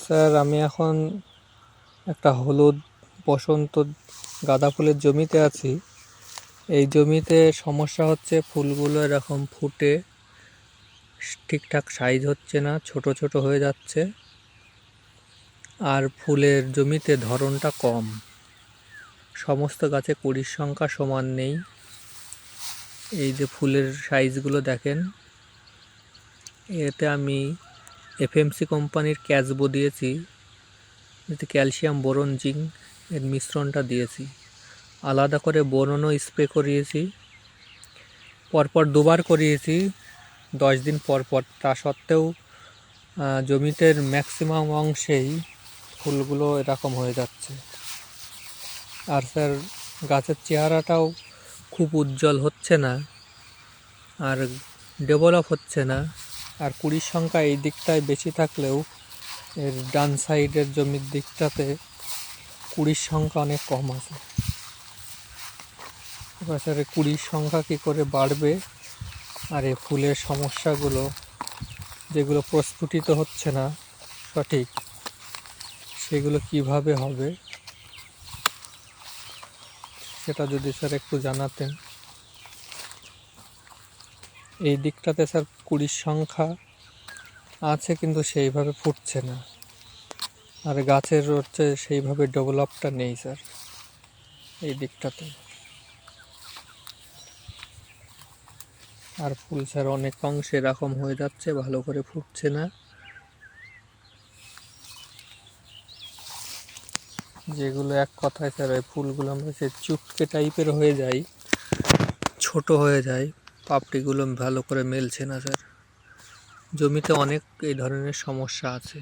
Sir আমি এখন একটা হলুদ বসন্ত গাঁদা ফুলের জমিতে আছি। এই জমিতে সমস্যা হচ্ছে ফুলগুলো এরকম ফুটে ঠিকঠাক সাইজ হচ্ছে না, ছোট ছোট হয়ে যাচ্ছে। আর ফুলের জমিতে ধরনটা কম, সমস্ত গাছে কুড়ির সংখ্যা সমান নেই। এই যে ফুলের সাইজগুলো দেখেন, এতে আমি এফএমসি কোম্পানির ক্যাচবো দিয়েছি, এতে ক্যালসিয়াম বোরন জিঙ্ক এর মিশ্রণটা দিয়েছি। আলাদা করে বোরনও স্প্রে করিয়েছি, পরপর দুবার করিয়েছি 10 দিন পর পর। তা সত্ত্বেও জমিতে ম্যাক্সিমাম অংশেই ফুলগুলো এরকম হয়ে যাচ্ছে। আর স্যার গাছের চেহারাটাও খুব উজ্জ্বল হচ্ছে না, আর ডেভেলপ হচ্ছে না। আর কুড়ির সংখ্যা এই দিকটায় বেশি থাকলেও এর ডান সাইডের জমির দিকটাতে কুড়ির সংখ্যা অনেক কম আছে। এবার স্যার কুড়ির সংখ্যা কী করে বাড়বে, আর এই ফুলের সমস্যাগুলো যেগুলো প্রস্ফুটিত হচ্ছে না সঠিক, সেগুলো কিভাবে হবে সেটা যদি স্যার একটু জানাতেন। এই দিকটাতে স্যার কুড়ির সংখ্যা আছে কিন্তু সেইভাবে ফুটছে না, আর গাছের হচ্ছে সেইভাবে ডেভেলপটা নেই স্যার এই দিকটাতে। আর ফুল স্যার অনেক অংশে এরকম হয়ে যাচ্ছে, ভালো করে ফুটছে না। যেগুলো এক কথায় স্যার ওই ফুলগুলো আমরা সে চুটকে টাইপের হয়ে যায়, ছোট হয়ে যায়, পাপড়িগুলো ভালো করে মেলছে না স্যার। জমিতে অনেক এই ধরনের সমস্যা আছে।